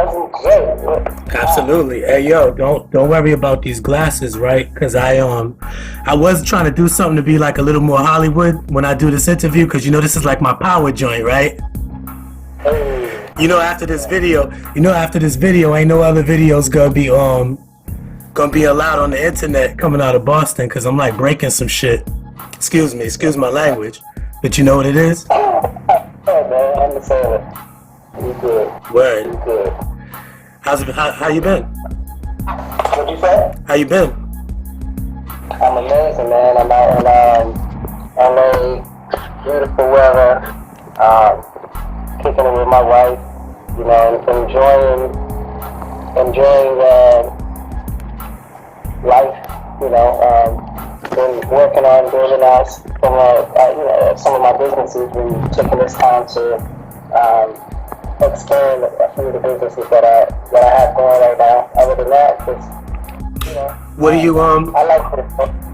cousin Jay. Absolutely. Hey yo, don't worry about these glasses, right? Because I was trying to do something to be like a little more Hollywood when I do this interview, because this is like my power joint, right? Hey. After this video, ain't no other videos gonna be allowed on the internet coming out of Boston, because I'm like breaking some shit. Excuse my language, but you know what it is? Oh man, I understand it. You good. Word. You good. How you been? What'd you say? How you been? I'm amazing, man. I'm out in LA, beautiful weather, kicking it with my wife, enjoying life, been working on building out some of my businesses, been taking this time to expand a few of the businesses that I have going right now. Other than that, What do you I like it,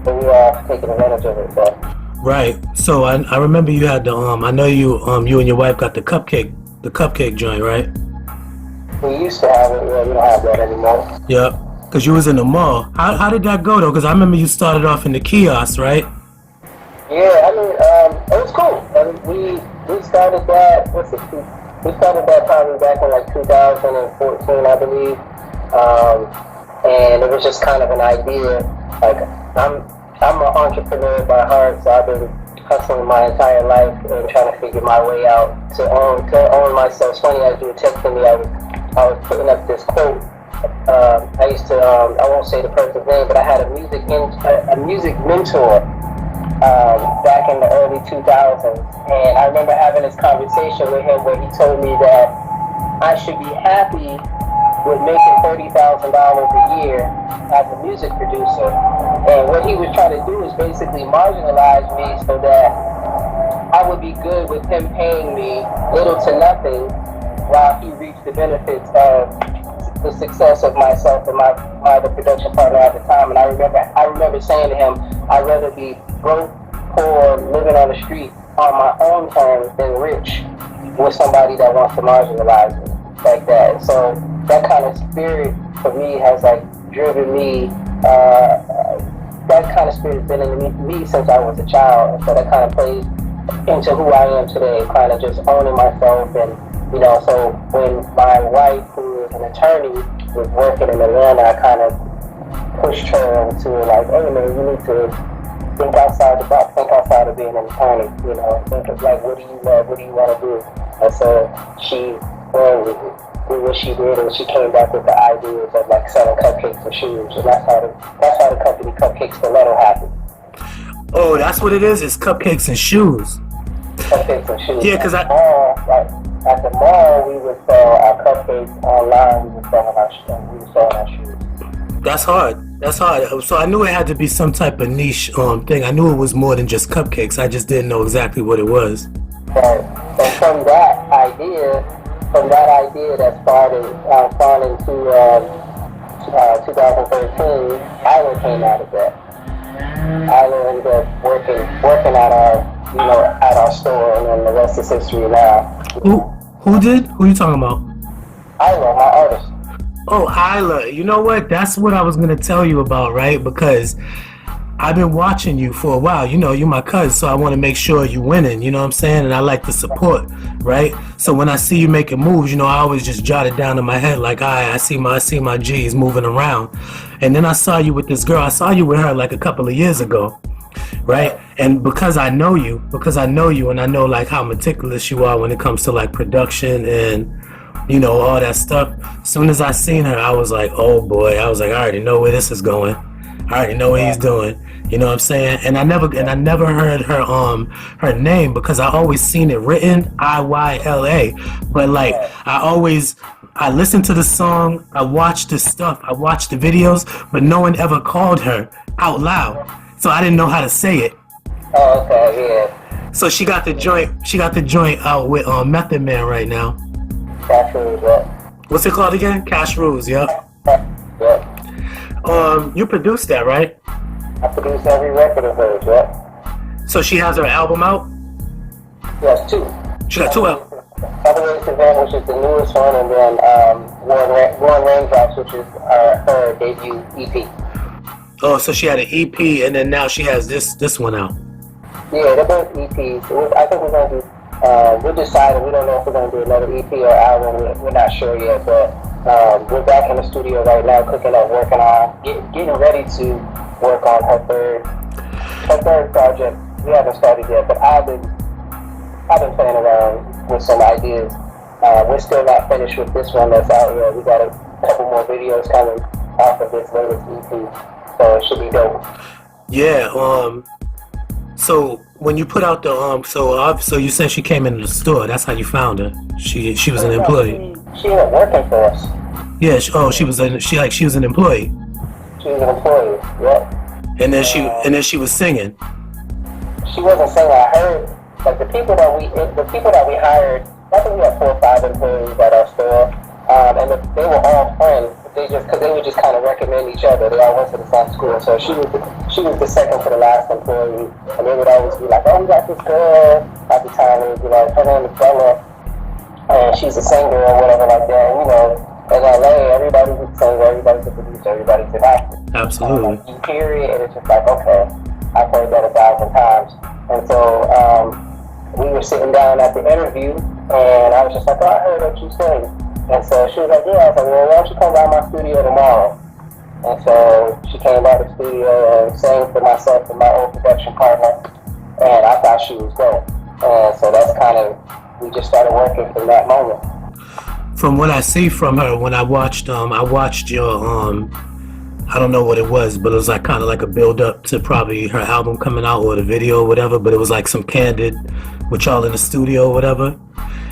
but we are taking advantage of it. So. Right. So I remember you had the I know you you and your wife got the cupcake joint, right? We used to have it. Yeah, we don't have that anymore. Yep. Cause you was in the mall. How did that go though? Cause I remember you started off in the kiosk, right? Yeah, I mean, it was cool. We started that. We started that probably back in like 2014, I believe. And it was just kind of an idea. Like I'm an entrepreneur by heart, so I've been hustling my entire life and trying to figure my way out to own myself. It's funny, as you were texting me, I was putting up this quote. I used to, I won't say the person's name, but I had a music mentor back in the early 2000s, and I remember having this conversation with him where he told me that I should be happy with making $30,000 a year as a music producer, and what he was trying to do is basically marginalize me so that I would be good with him paying me little to nothing while he reaped the benefits of the success of myself and my other production partner at the time. And I remember saying to him, I'd rather be broke, poor, living on the street on my own terms than rich with somebody that wants to marginalize me like that. So that kind of spirit for me has like driven me. That kind of spirit has been in me since I was a child. And so that kind of plays into who I am today, kind of just owning myself. And so when my wife, who is an attorney, was working in Atlanta, I kind of pushed her into like, hey man, you need to think outside the box, think outside of being an attorney, think of like, what do you love, what do you want to do? And so she did what she did, and she came back with the ideas of like selling cupcakes and shoes, and that's how the company Cupcakes Stiletto happened. Oh, that's what it is? It's cupcakes and shoes. Cupcakes and shoes. Yeah, because at the mall, we would sell our cupcakes. Online, we were selling our shoes. That's hard. So I knew it had to be some type of niche thing. I knew it was more than just cupcakes. I just didn't know exactly what it was. Right. And from that idea that spawned into 2013, Iyla came out of that. Iyla ended up working at our store, and then the rest is history now. Who did? Who are you talking about? Iyla, my artist. Oh, Iyla. You know what? That's what I was going to tell you about, right? Because I've been watching you for a while. You're my cousin, so I want to make sure you're winning, you know what I'm saying? And I like the support, right? So when I see you making moves, I always just jot it down in my head like, I see my G's moving around. And then I saw you with this girl. I saw you with her like a couple of years ago, right? And because I know you and I know like how meticulous you are when it comes to like production and all that stuff. As soon as I seen her, I was like, oh boy. I was like, I already know where this is going. I already know what he's doing. You know what I'm saying? And I never heard her name because I always seen it written Iyla. But like I listened to the song, I watched the stuff, I watched the videos, but no one ever called her out loud. So I didn't know how to say it. Oh, okay, yeah. So she got the joint out with Method Man right now. Cash Rules, yeah. What's it called again? Cash Rules, yeah. Yeah. You produced that, right? I produce every record of hers, yeah. So she has her album out? Yes, two. She got two out. Other Ways to Vent, which is the newest one, and then Warren Raindrops, which is her debut EP. Oh, so she had an EP, and then now she has this one out. Yeah, they're both EPs. I think we're going to do, we're deciding, we don't know if we're going to do another EP or album, we're not sure yet, but we're back in the studio right now, cooking up, working on, getting ready to work on her third project. We haven't started yet, but I've been playing around with some ideas. We're still not finished with this one that's out yet. We got a couple more videos coming off of this latest EP, so it should be dope. Yeah. So when you put out the so you said she came into the store. That's how you found her. She was an employee. She was working for us. Yeah. She was an employee. She was an employee. Yep. And then she was singing. She wasn't singing. I heard like the people that we hired. I think we had 4 or 5 employees at our store, and they were all friends. Because they would just kind of recommend each other. They all went to the same school, so she was the second to the last employee, and they would always be like, "Oh, we got this girl." At the time, they would be like, "Her name is Bella, and she's a singer or whatever like that." And, in LA, everybody's a singer, everybody's a producer, everybody's an actor. Absolutely. You hear it, and it's just like, okay, I've heard that 1,000 times. And so we were sitting down at the interview, and I was just like, "Oh, I heard that you sing." And so she was like, "Yeah." I was like, "Well, why don't you come by my studio tomorrow?" And so she came by the studio and sang for myself and my old production partner, and I thought she was dope. And so that's kind of, we just started working from that moment. From what I see from her, when I watched your I don't know what it was, but it was like kind of like a build up to probably her album coming out or the video or whatever, but it was like some candid with y'all in the studio or whatever.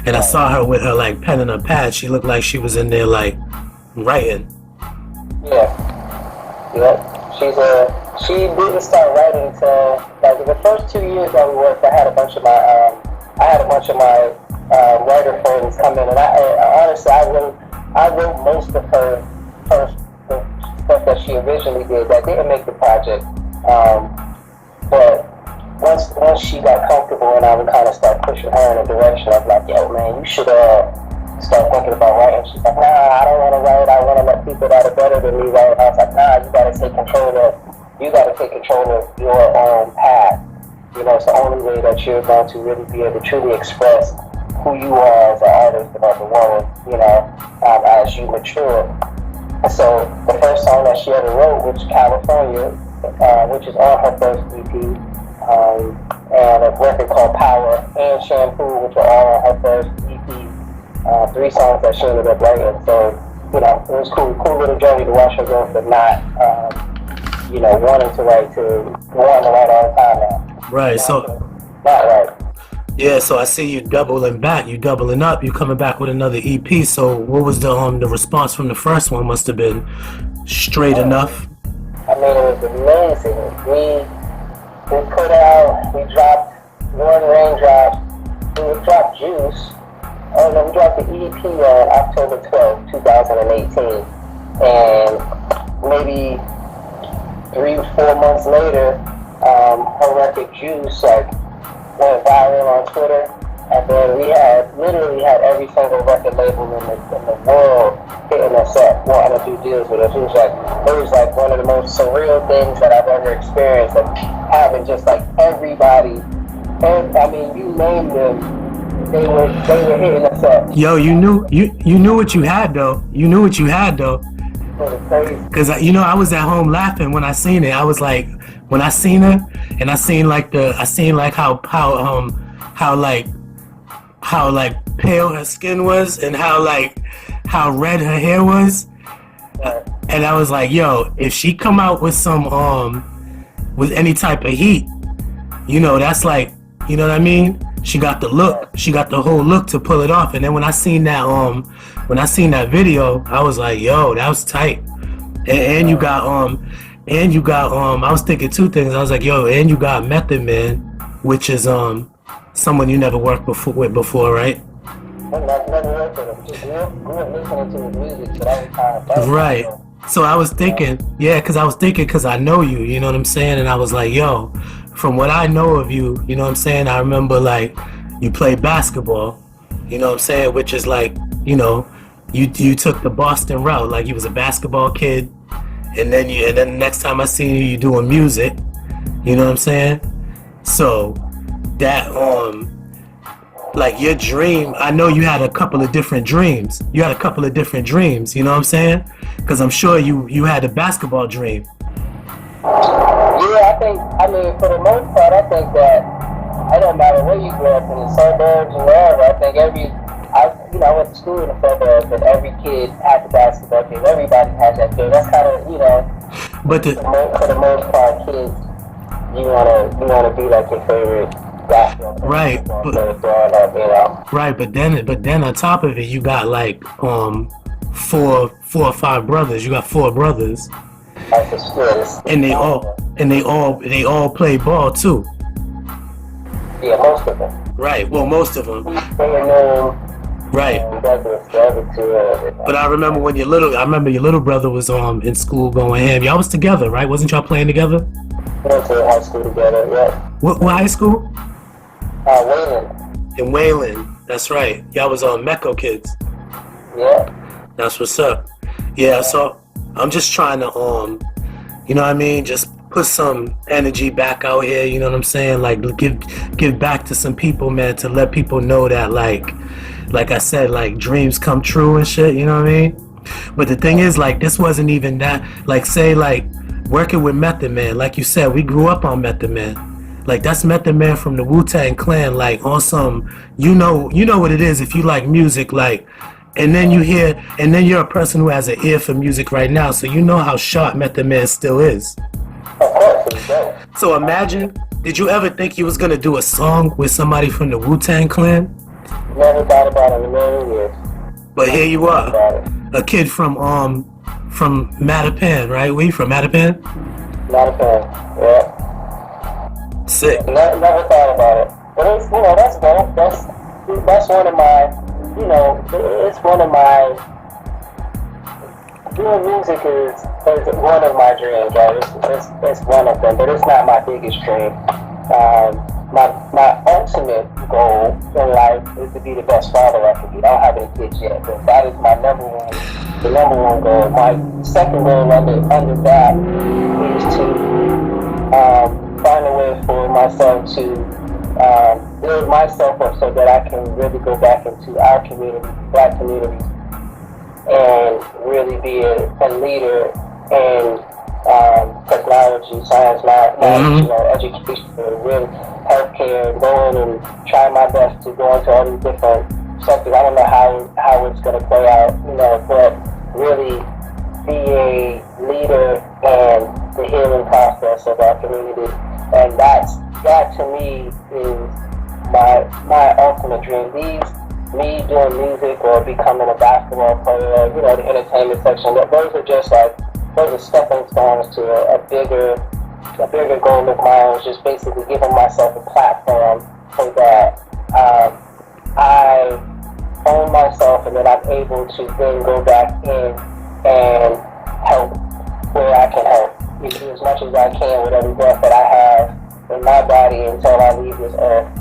And I saw her with her like pen and a pad. She looked like she was in there like writing. Yeah. She didn't start writing till like the first 2 years that we worked. I had a bunch of my writer friends come in, and honestly I wrote most of her first stuff that she originally did that didn't make the project. But once she got comfortable, and I would kind of start pushing her in a direction of like, "Yo, man, you should start thinking about writing." She's like, "Nah, I don't want to write. I want to let people that are better than me write." I was like, "Nah, you got to take control of your own path. It's the only way that you're going to really be able to truly express who you are as an artist and as a woman, as you mature." And so the first song that she ever wrote, which is California, which is on her first EP, and a record called Power and Shampoo, which are all on her first EP. 3 songs that she ended up writing. So, it was cool little journey to watch her go from not, wanting to write to wanting to write all the time now. Right. So. Not right. Yeah. So I see you doubling back. You doubling up. You coming back with another EP. So what was the response from the first one? Must have been straight enough. I mean, it was amazing. We dropped Warren Raindrops, we dropped Juice, and then we dropped the EP on October 12th, 2018. And maybe 3 or 4 months later, her record Juice went viral on Twitter. And then we literally had every single record label in the world hitting us up, wanting to do deals with us. It was like one of the most surreal things that I've ever experienced, of having just like everybody, and I mean, you name them, they were hitting us up. Yo, you knew what you had though. You knew what you had though. Because I was at home laughing when I seen it. I was like, when I seen her, and I seen like how pale her skin was, and how red her hair was. And I was like, yo, if she come out with with any type of heat, that's like, you know what I mean? She got the look. She got the whole look to pull it off. And then when I seen that video, I was like, yo, that was tight. And you got I was thinking 2 things. I was like, yo, and you got Method Man, which is someone you never worked with before, right? Never worked with him. Just grew up listening to his music, but I was kind of right. So I was thinking, because I know you, you know what I'm saying? And I was like, yo, from what I know of you, you know what I'm saying? I remember like you play basketball, you know what I'm saying? Which is like, you took the Boston route, like you was a basketball kid, and then the next time I see you, you doing music. You know what I'm saying? So that like your dream, I know you had a couple of different dreams. You had a couple of different dreams. You know what I'm saying? Because I'm sure you had a basketball dream. Yeah, I mean, for the most part, I think that it don't matter where you grew up in the suburbs or wherever. I think I went to school in the suburbs, and every kid had the basketball team. Everybody has that kid. That's kind of, But the for the most part, kids, you wanna be like your favorite basketball player, right, football but player growing up. right, but then on top of it, you got like four or five brothers. You got four brothers, That's the skills. and they all play ball too. Yeah, most of them. Right. Well, most of them. Right. The other two. But I remember when I remember your little brother was in school going ham. Y'all was together, right? Wasn't y'all playing together? We went to high school together, yeah. What high school? Wayland. In Wayland. That's right. Y'all was Mecco kids. Yeah. That's what's up. Yeah. So I'm just trying to you know what I mean? Just put some energy back out here. You know what I'm saying? Like give back to some people, man, to let people know that like I said, like dreams come true and shit, you know what I mean? But the thing is, like, this wasn't even that, like, say, like, working with Method Man, like you said, we grew up on Method Man. Like, that's Method Man from the Wu-Tang Clan, like, on some, you know what it is if you like music, like, and then you're a person who has an ear for music right now, so you know how sharp Method Man still is. Of course, it's dope. So imagine, did you ever think you was gonna do a song with somebody from the Wu-Tang Clan? Never thought about it in a million years. But here you are, a kid from Mattapan, right? Where you from, Mattapan? Mattapan, yeah. Sick. Never thought about it. But it's, that's dope. That's one of my, it's one of my, doing music is one of my dreams, right? It's one of them, but it's not my biggest dream. My ultimate goal in life is to be the best father I can be. I don't have any kids yet, but that is the number one goal. My second goal under that is to find a way for myself to build myself up so that I can really go back into our community, black community, and really be a leader in technology, science, knowledge, education, really healthcare, going and try my best to go into all these different sectors. I don't know how it's going to play out, but really be a leader in the healing process of our community. And that to me is my ultimate dream. Me doing music or becoming a basketball player, the entertainment section, those are stepping stones to a bigger goal of mine, is just basically giving myself a platform so that I own myself, and then I'm able to then go back in and help where I can help. Do as much as I can with every breath that I have in my body until I leave this earth,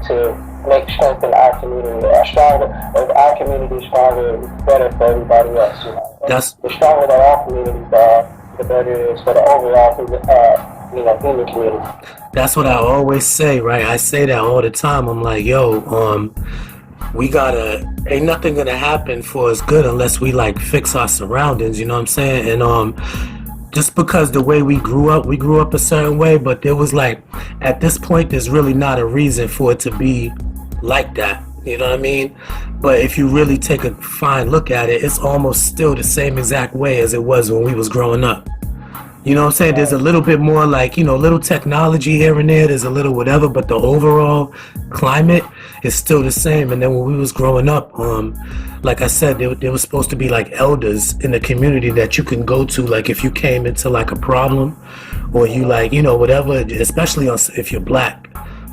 to make strengthen our community stronger. If our community is stronger, it's better for everybody else. The stronger that our communities are, the better it is for the overall human community. That's what I always say, right? I say that all the time. I'm like, yo, ain't nothing gonna happen for us good unless we like fix our surroundings, you know what I'm saying? And just because the way we grew up a certain way, but there was like, at this point, there's really not a reason for it to be like that, you know what I mean? But if you really take a fine look at it, it's almost still the same exact way as it was when we was growing up. You know what I'm saying? There's a little bit more like, little technology here and there, there's a little whatever, but the overall climate is still the same. And then when we was growing up, like I said, there was supposed to be like elders in the community that you can go to, like if you came into like a problem or you like, whatever, especially if you're black.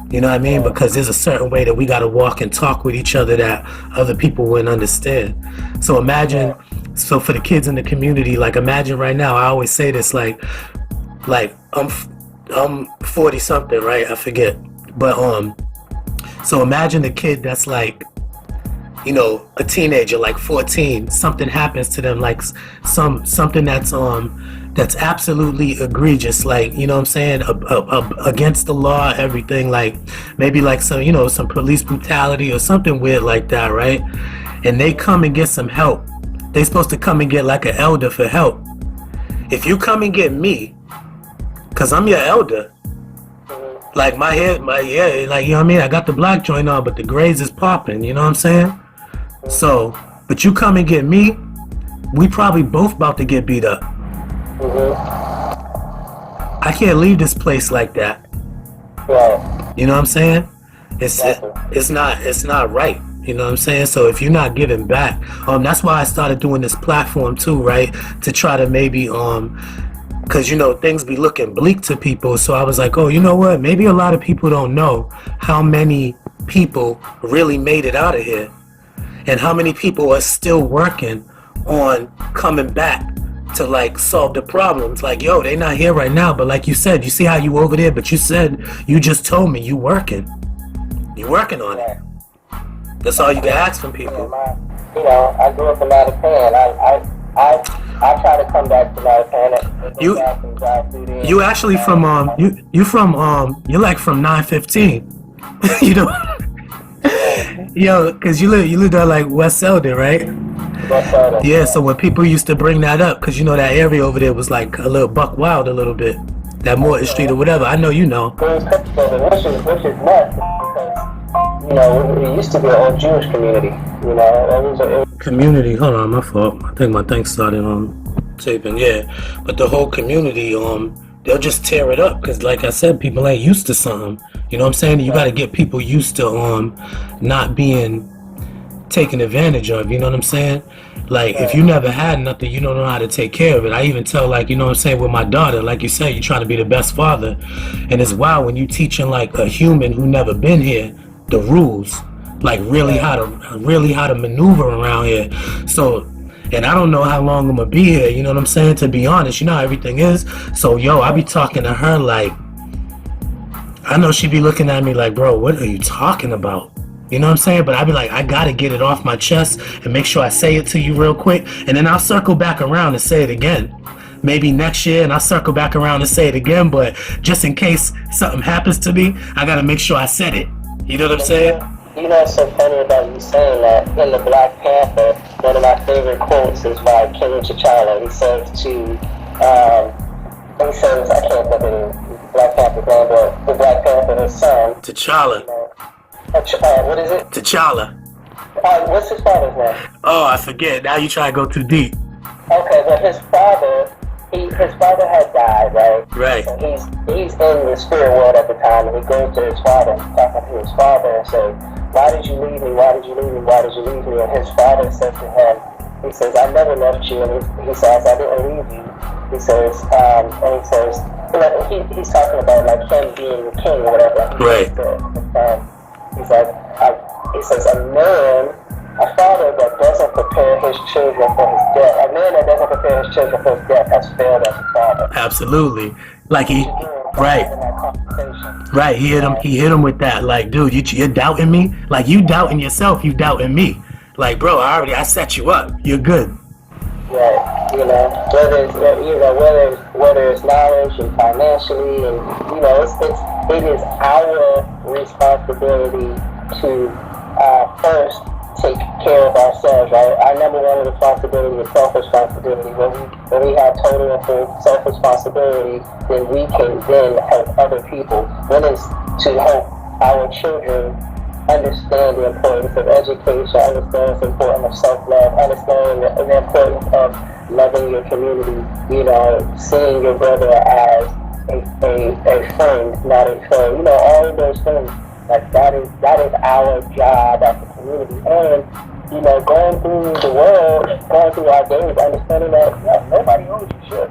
You know what I mean? Because there's a certain way that we got to walk and talk with each other that other people wouldn't understand. So imagine, so for the kids in the community, like imagine right now, I always say this, like I'm 40 something, right? I forget. But so imagine a kid that's like, you know, a teenager like 14, something happens to them, like something that's absolutely egregious, like, you know what I'm saying, against the law, everything, like maybe like some, you know, some police brutality or something weird like that, right? And they come and get some help. They supposed to come and get like an elder for help. If you come and get me, cause I'm your elder, like my hair, like, you know what I mean, I got the black joint on, but the grays is popping, you know what I'm saying? So, but you come and get me, we probably both about to get beat up. I can't leave this place like that. Right. You know what I'm saying? It's not right. You know what I'm saying? So if you're not giving back, that's why I started doing this platform too, right? To try to maybe because, you know, things be looking bleak to people. So I was like, oh, you know what? Maybe a lot of people don't know how many people really made it out of here, and how many people are still working on coming back to like solve the problems. Like, yo, they not here right now, but like you said, you see how you over there, but you said, you just told me you working on it. That's all you can ask from people. You know, I grew up in Mattapan. I try to come back to Mattapan. You actually from you're like from 915. You know. Yo, cause you live there like West Elder, right? West Elder. Yeah, so when people used to bring that up, cause you know that area over there was like a little buck wild a little bit. That Morton Street or whatever. I know you know. Which is nuts, because, you know, it used to be an old Jewish community. You know, it was community. Hold on, my fault. I think my thing started taping. Yeah, but the whole community, they'll just tear it up, because like I said, people ain't used to something. You know what I'm saying? You got to get people used to not being taken advantage of. You know what I'm saying? Like, if you never had nothing, you don't know how to take care of it. I even tell, like, you know what I'm saying, with my daughter, like you said, you're trying to be the best father, and it's wild when you teaching like a human who never been here the rules, like really how to maneuver around here. So, and I don't know how long I'm gonna be here, you know what I'm saying, to be honest. You know how everything is. So, yo, I be talking to her like, I know she be looking at me like, bro, what are you talking about? You know what I'm saying? But I be like, I gotta get it off my chest and make sure I say it to you real quick, and then I'll circle back around and say it again. Maybe next year, and I'll circle back around and say it again, but just in case something happens to me, I gotta make sure I said it. You know what I'm saying? You know, it's so funny about you saying that. In the Black Panther, one of my favorite quotes is by King T'Challa. He says I can't think of the Black Panther's name, but the Black Panther, his son. T'Challa. You know, what is it? T'Challa. What's his father's name? Oh, I forget. Now you try to go too deep. Okay, but his father had died, right? Right. So he's in the spirit world at the time, and he goes to his father, talking to his father, and says, "Why did you leave me? Why did you leave me? Why did you leave me?" And his father said to him, he says, "I never left you," and he says, "I didn't leave you." He says, and he says, he's talking about like him being the king or whatever. Right. He's like, he says, a father that doesn't prepare his children for his death, a man that doesn't prepare his children for his death has failed as a father. Absolutely. Like right. He hit him with that. Like, dude, you're doubting me? Like, you doubting yourself, you doubting me. Like, bro, I set you up. You're good. Right. You know, whether it's knowledge and financially, and you know, it is our responsibility to first take care of ourselves, right? Our number one responsibility is self-responsibility. When we have total and full self-responsibility, then we can then help other people. One is to help our children understand the importance of education, understand the importance of self-love, understand the importance of loving your community, you know, seeing your brother as a friend, not a foe. You know, all of those things. Like that is our job as a community, and you know, going through the world, going through our days, understanding that nobody owes you shit.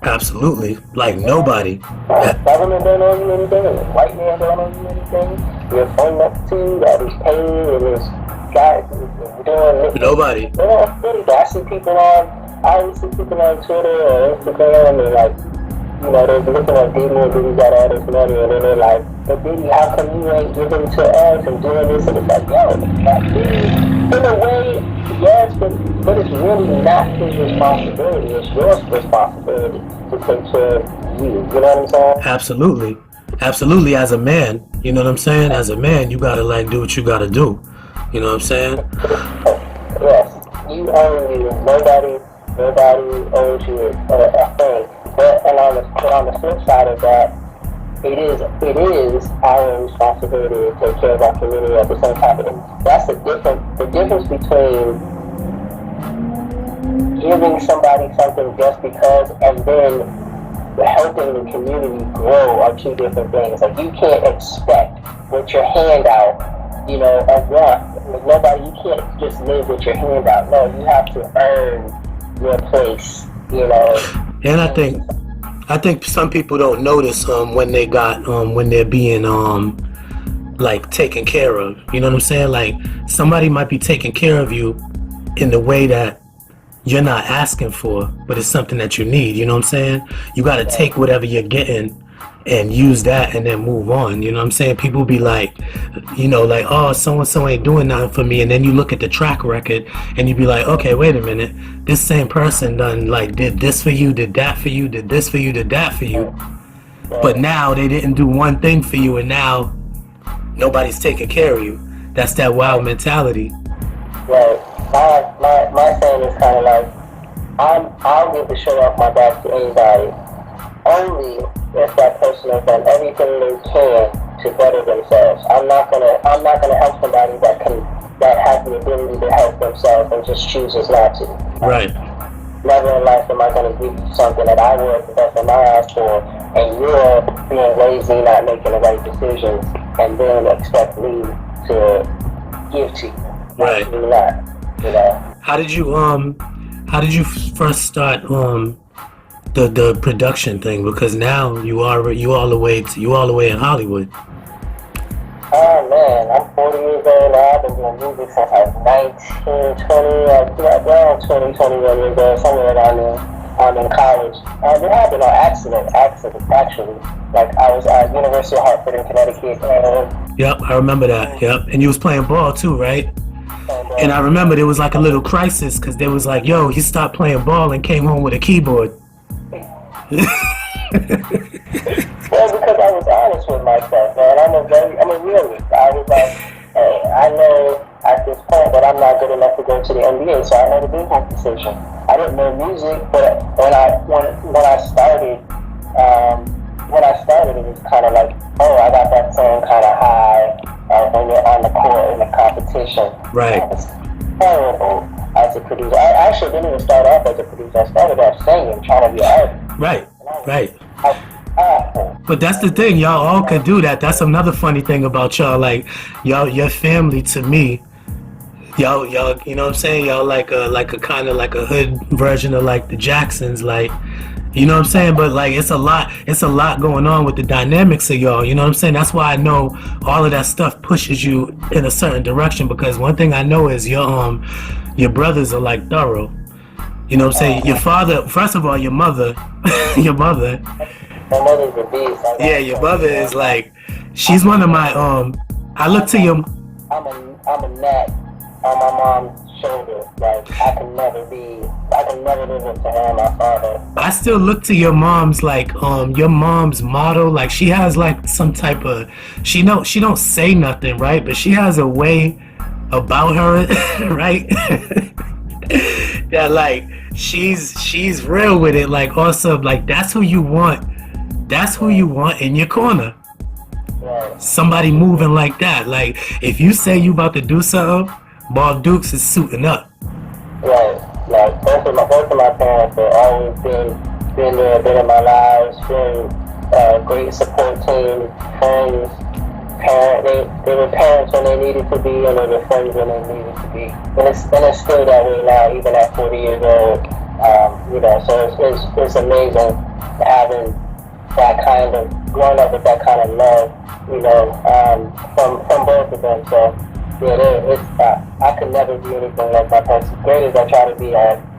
Absolutely, like nobody. Government don't owe you anything, and the white man don't owe you anything. Your phone next to you that is paying, and this guy doing nobody. You know, I see people on Twitter or Instagram, and like you know, they're looking at Diddy and Diddy got all this money, and then they're like, but Diddy, how come you ain't giving to us and doing this? And it's like, yo, that Diddy, in a way, yes, but it's really not his responsibility. It's your responsibility to take care of you. You know what I'm saying? Absolutely. Absolutely. As a man, you know what I'm saying? As a man, you gotta like do what you gotta do. You know what I'm saying? Yes, you own you. Nobody owes you a thing. But on the flip side of that, it is our responsibility to take care of our community at the same time. And that's the difference between giving somebody something just because and then helping the community grow are two different things. Like you can't expect with your hand out, you know, a want. Nobody, you can't just live with your hand out. No, you have to earn your place, you know. And I think some people don't notice when they're being like taken care of. You know what I'm saying? Like somebody might be taking care of you in the way that you're not asking for, but it's something that you need. You know what I'm saying? You got to take whatever you're getting and use that and then move on. You know what I'm saying? People be like, you know, like, oh, so-and-so ain't doing nothing for me. And then you look at the track record and you be like, okay, wait a minute. This same person done like did this for you, did that for you, did this for you, did that for you. But now they didn't do one thing for you and now nobody's taking care of you. That's that wild mentality. Right. My saying is kind of like, I'll give the shirt off my back to anybody, only if that person has done everything they can to better themselves. I'm not gonna help somebody that has the ability to help themselves and just chooses not to. Right. Never in life am I gonna give you something that I worked the best of my ass for, and you're being lazy, not making the right decisions, and then expect me to give to you. Right. Not, you know. How did you first start the production thing? Because now you all the way in Hollywood. Oh man, I'm 40 years old now. I've been doing music since I was 19, 20, around 20, 21 years old, somewhere around there. I'm in college. It happened on accident, actually. Like I was at University of Hartford in Connecticut. Yep, I remember that. Yep, and you was playing ball too, right? And I remember there was like a little crisis because they was like, yo, he stopped playing ball and came home with a keyboard. Well, because I was honest with myself, man. I'm a realist. I was like, hey, I know at this point that I'm not good enough to go to the NBA, so I made a business decision. I didn't know music, but when I started, it was kind of like, oh, I got that same kind of high when you're on the court in the competition. Right. It was horrible as a producer. I actually didn't even start off as a producer. I started off singing, trying to be an artist. Right. Right. But that's the thing, y'all all could do that. That's another funny thing about y'all. Like y'all, your family to me, y'all, you know what I'm saying? Y'all like a kind of like a hood version of like the Jacksons, like, you know what I'm saying? But like it's a lot going on with the dynamics of y'all. You know what I'm saying? That's why I know all of that stuff pushes you in a certain direction. Because one thing I know is your brothers are like thorough. You know what I'm saying? Your father, first of all, your mother. My mother's a beast. Yeah, your mother is like, she's one of my I look to your. I'm a gnat on my mom's shoulder. Like I can never live up to her and my father. I still look to your mom's like your mom's motto. Like she has like some type of she don't say nothing, right? But she has a way about her, right? That like she's real with it. Like also like that's who you want. That's who you want in your corner. Right. Somebody moving like that. Like if you say you about to do something, Bob Dukes is suiting up. Right. Like both of my parents have always been there, been in my lives, been great support team, friends, they were parents when they needed to be, and they were friends when they needed to be. And it's still that way now, even at 40 years old. So it's amazing having that kind of growing up with that kind of love, from both of them. So yeah, I could never be anything like my parents. As great as I try to be,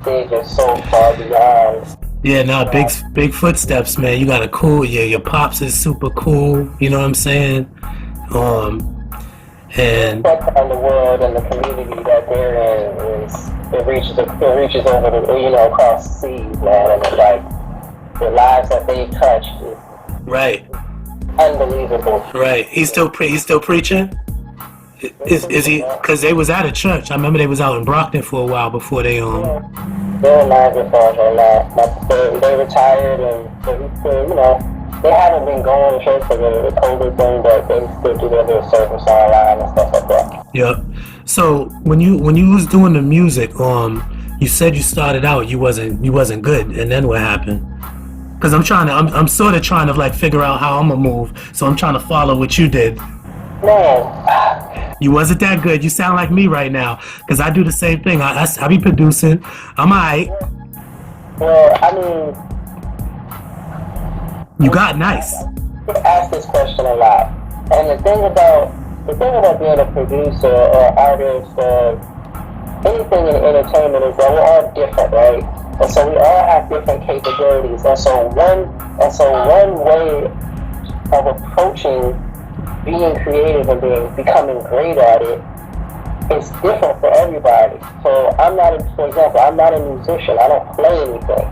they just so far beyond Yeah, no, You big know, big footsteps, man. You got a cool. Yeah, your pops is super cool. You know what I'm saying? the And effect on the world and the community that they're in is it reaches over the across the seas, man, and it's like the lives that they've touched is right, unbelievable. right. He's still preaching. They're Is preaching, he? man. Because they was at a church. I remember they was out in Brockton for a while before they Yeah, they're alive with us right now. Like they retired and they still, they haven't been going to church for the COVID thing, but they still do their little service online and stuff like that. Yep. So when you was doing the music, you said you started out you wasn't good, and then what happened? Because I'm sort of trying to like figure out how I'm gonna move. So I'm trying to follow what you did. Man, You wasn't that good. You sound like me right now. Because I do the same thing. I be producing. I'm alright. well, I mean, You got nice. get asked this question a lot. And the thing about being a producer or artist or anything in entertainment is that we're all different, right? And so we all have different capabilities. And so one way of approaching being creative and becoming great at it is different for everybody. So for example, I'm not a musician. I don't play anything,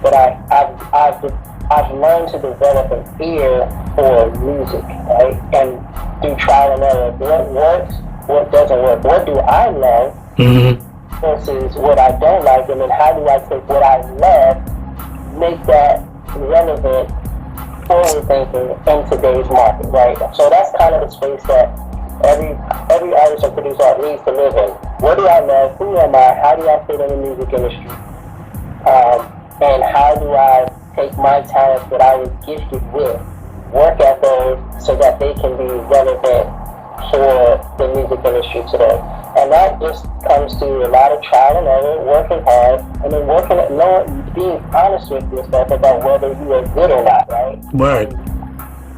but I've learned to develop an ear for music, right? And through trial and error, what works, what doesn't work, what do I love Mm-hmm. versus what I don't like, and then how do I take what I love, make that relevant, forward thinking in today's market, right? So that's kind of the space that every artist or producer needs to live in. What do I love? Who am I? How do I fit in the music industry? And how do I take my talents that I was gifted with, work at those so that they can be relevant for the music industry today? And that just comes to a lot of trial and error, working hard, and then being honest with yourself about whether you are good or not, right? Word.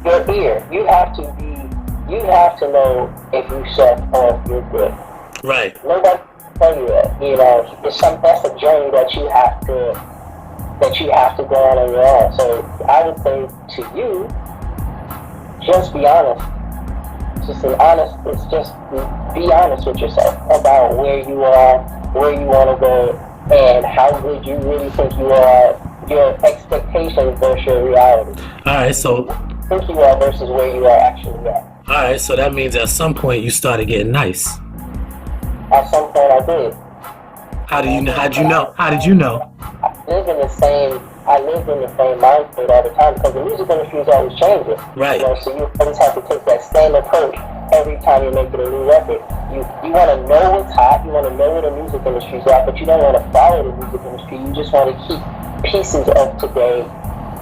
Your ear, you have to know if you suck or if you're good. Right. Nobody can tell you that. That's a journey that you have to go on your own. So I would say to you, just be honest. Just be honest with yourself about where you are, where you want to go, and how good you really think you are, your expectations versus your reality. All right. So Think you are versus where you are actually at. all right. So that means at some point you started getting nice. At some point I did. How do you know? How'd you know? How did you know? I lived in the same mind state all the time because the music industry is always changing. Right. So you always have to take that same approach every time you're making a new record. You want to know what's hot, you want to know where the music industry is at, but you don't want to follow the music industry. You just want to keep pieces of today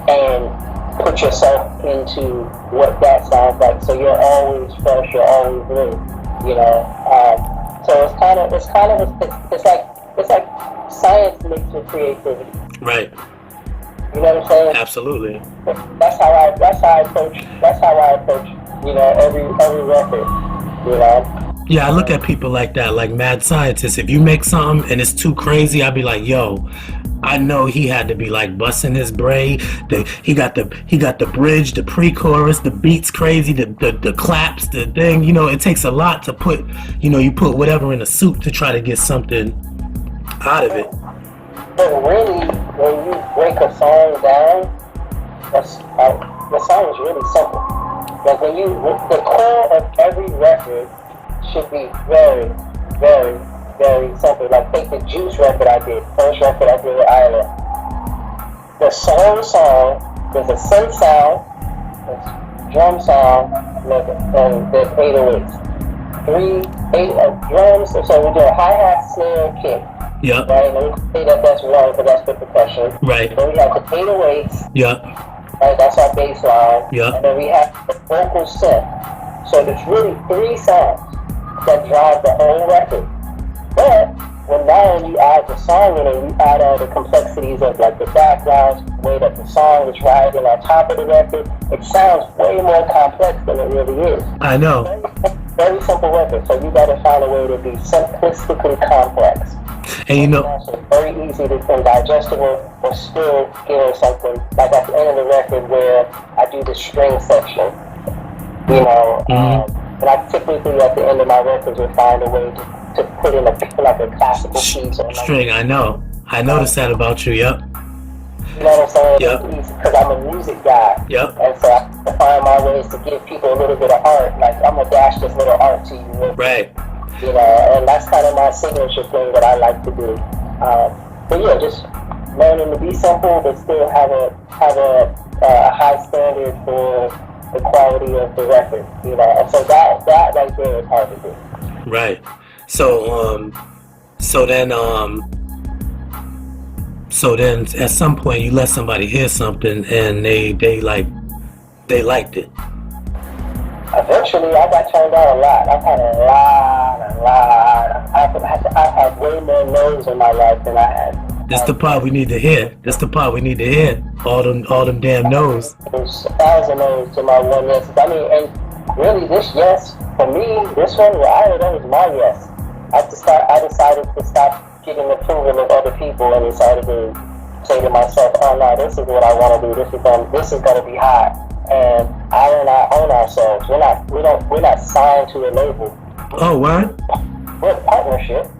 and put yourself into what that sounds like. So you're always fresh, you're always new. So it's like science mixed with creativity. Right. You know what I'm saying? Absolutely. That's how I approach. Every record. Yeah, I look at people like that, like mad scientists. If you make something and it's too crazy, I'd be like, yo, I know he had to be like busting his brain. He got the bridge, the pre-chorus, the beats crazy, the claps, the thing. It takes a lot to put. You put whatever in a soup to try to get something out of it. But really, when you break a song down, the song is really simple. Like the core of every record should be very, very, very simple. Like take the Juice record I did, first record I did with Iyla. The song, there's a synth sound, there's drum sound, and there's 808s. 8 drums, so we do a hi-hat, snare, kick. Yep. Right, and we say that's one because that's the percussion. Right. Then we have the 808s. Yep. Right, that's our bass line. Yep. And then we have the vocal synth. So there's really 3 sounds that drive the whole record. But when you add the song in and you add all the complexities of like the backgrounds, the way that the song is riding on top of the record, it sounds way more complex than it really is. I know. Very simple record, so you gotta find a way to be simplistically complex. And you know, Also very easy to and digestible, but still giving something. Like at the end of the record where I do the string section, you know, and I typically at the end of my records would find a way to put in like a classical piece or like, string. I know. I noticed that about you. Yep. you know what I'm saying? Yep. Because I'm a music guy. Yep. And so I find my ways to give people a little bit of art. Like I'm gonna dash this little art to you. Right. You know, and that's kind of my signature thing that I like to do. But yeah, just learning to be simple, but still have a high standard for the quality of the record. You know, and so that right there is hard to do. Right. So so then at some point you let somebody hear something and they liked it. Eventually, I got turned down a lot. I've had a lot. I've had way more no's in my life than I had. This the part we need to hear. All them damn no's. There's 1,000 no's to my one yes. I mean, and really, this yes for me, this one, that was my yes. I decided to stop getting approval of other people and decided to say to myself, oh no, this is what I want to do. This is gonna be hot. And I and I own ourselves. We're not signed to a label. Oh, what? We're a partnership.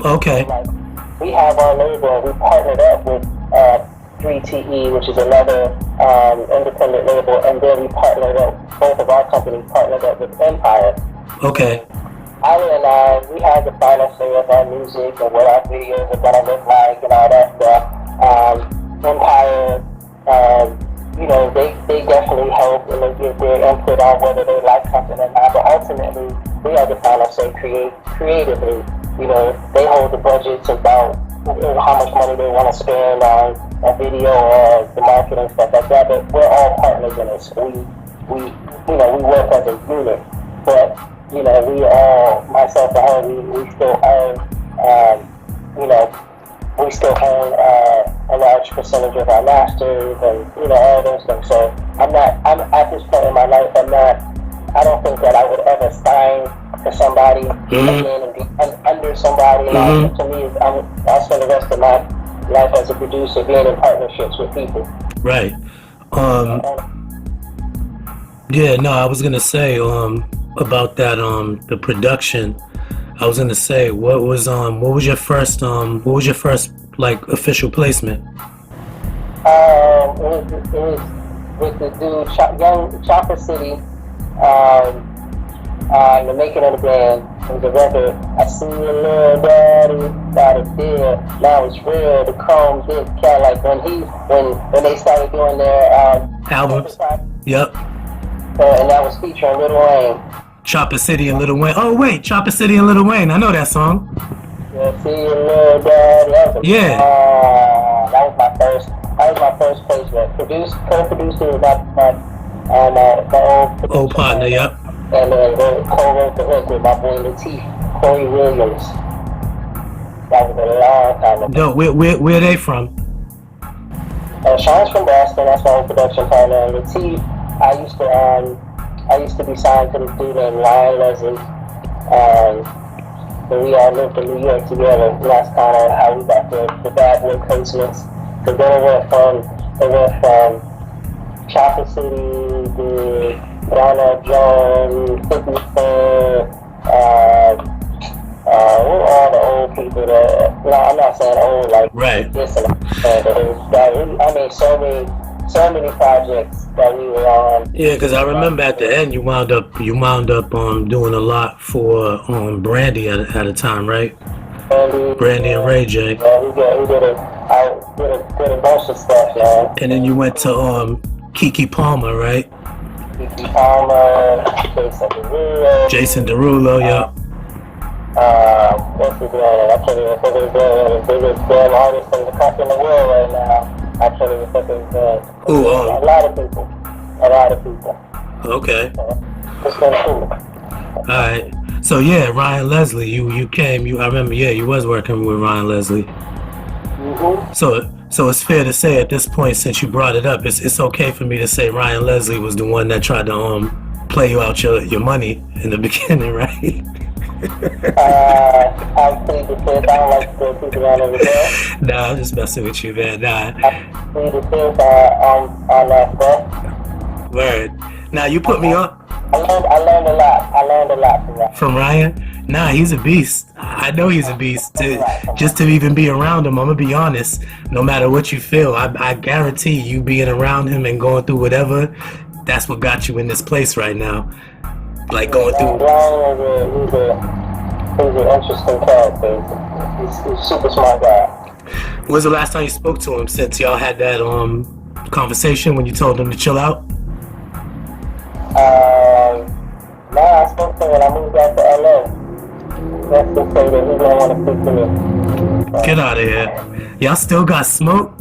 Okay. Like, we have our label and we partnered up with 3TE, which is another independent label, and then we partnered up, both of our companies partnered up with Empire. Okay. Iyla and I, we had the final say of our music and what our videos are gonna look like and all that stuff. Empire, you know, they definitely help and they give their input on whether they like something or not. But ultimately, we have the final say creatively. You know, they hold the budgets about how much money they want to spend on a video or the marketing stuff like that. But we're all partners in it. So we work as a unit. But you know, we all, myself and her, we still own, we still own a large percentage of our masters and, you know, all those things. So I'm at this point in my life, I don't think that I would ever sign to somebody again and be under somebody. And to me, I'll spend the rest of my life as a producer being in partnerships with people. Right. Yeah, no, I was gonna say, about that, the production. I was gonna say, what was your first like official placement? It was with the dude Young Chopper City. The making of the band. It was a record. I see your little daddy got a deal. Now it's real. The Chrome did cat like when they started doing their albums. Yep. And that was featuring Lil Wayne. Chopper City and Lil Wayne. Oh wait, Chopper City and Lil Wayne. I know that song. Yeah, see your little daddy. Yeah. That was my first placement. Co-produced with my old partner. Yep. And co-wrote the hook with my boy Latif, Corey Williams. That was a long time ago. No, where they from? Sean's from Boston. That's my old production partner. And Latif, I used to be signed to this dude named Ryan Leslie. And we all lived in New York together. And that's kind of how we got the bad boy placements. So then it went from Chopper City to Donna Jones, 50 Cent, all the old people that, no, I'm not saying old, like, right. This and that. I mean, so many projects that we were on. Yeah, because I remember at the end you wound up doing a lot for Brandy at a time, right? Brandy and Ray J. Yeah, we did a bunch of stuff, man. And then you went to Keke Palmer, right? Keke Palmer, Jason Derulo, yeah. What's his name? I can't even think of his name. The biggest damn artist in the world right now. I can't even think of his name. Who? A lot of people. Okay. It's been cool. Alright. So yeah, Ryan Leslie, you came, I remember, yeah, you was working with Ryan Leslie. Mm-hmm. So it's fair to say at this point, since you brought it up, it's okay for me to say Ryan Leslie was the one that tried to play you out your money in the beginning, right? I plead the fifth. I don't like to put people on over there. Nah, I'm just messing with you, man. Nah, I plead the fifth on that stuff. word. Now you put me on I learned a lot. I learned a lot from that. from Ryan. Nah, he's a beast. I know he's a beast. Just to even be around him, I'm gonna be honest. No matter what you feel, I guarantee you being around him and going through whatever, that's what got you in this place right now. Like going through. Ryan he's an interesting character. He's a super smart guy. When's the last time you spoke to him since y'all had that conversation when you told him to chill out? I spoke to him when I moved back to LA. That's to say that he didn't want to speak to me. So, Get out of here. Y'all still got smoke?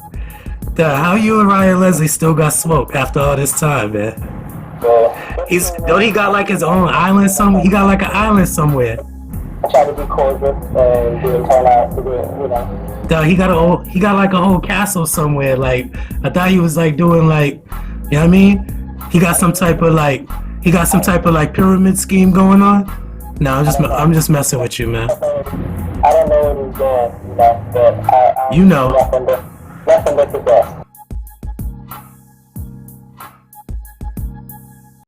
Duh, how you and Ryan Leslie still got smoke after all this time, man? Don't he got like his own island somewhere? He got like an island somewhere. I try to be cordial and didn't turn out to do it, you know. Duh, he got like a whole castle somewhere. Like I thought he was like doing like, you know what I mean? He got some type of like pyramid scheme going on. No, I'm just messing with you, man. I don't know what he's doing, you know, but You know. nothing but the best.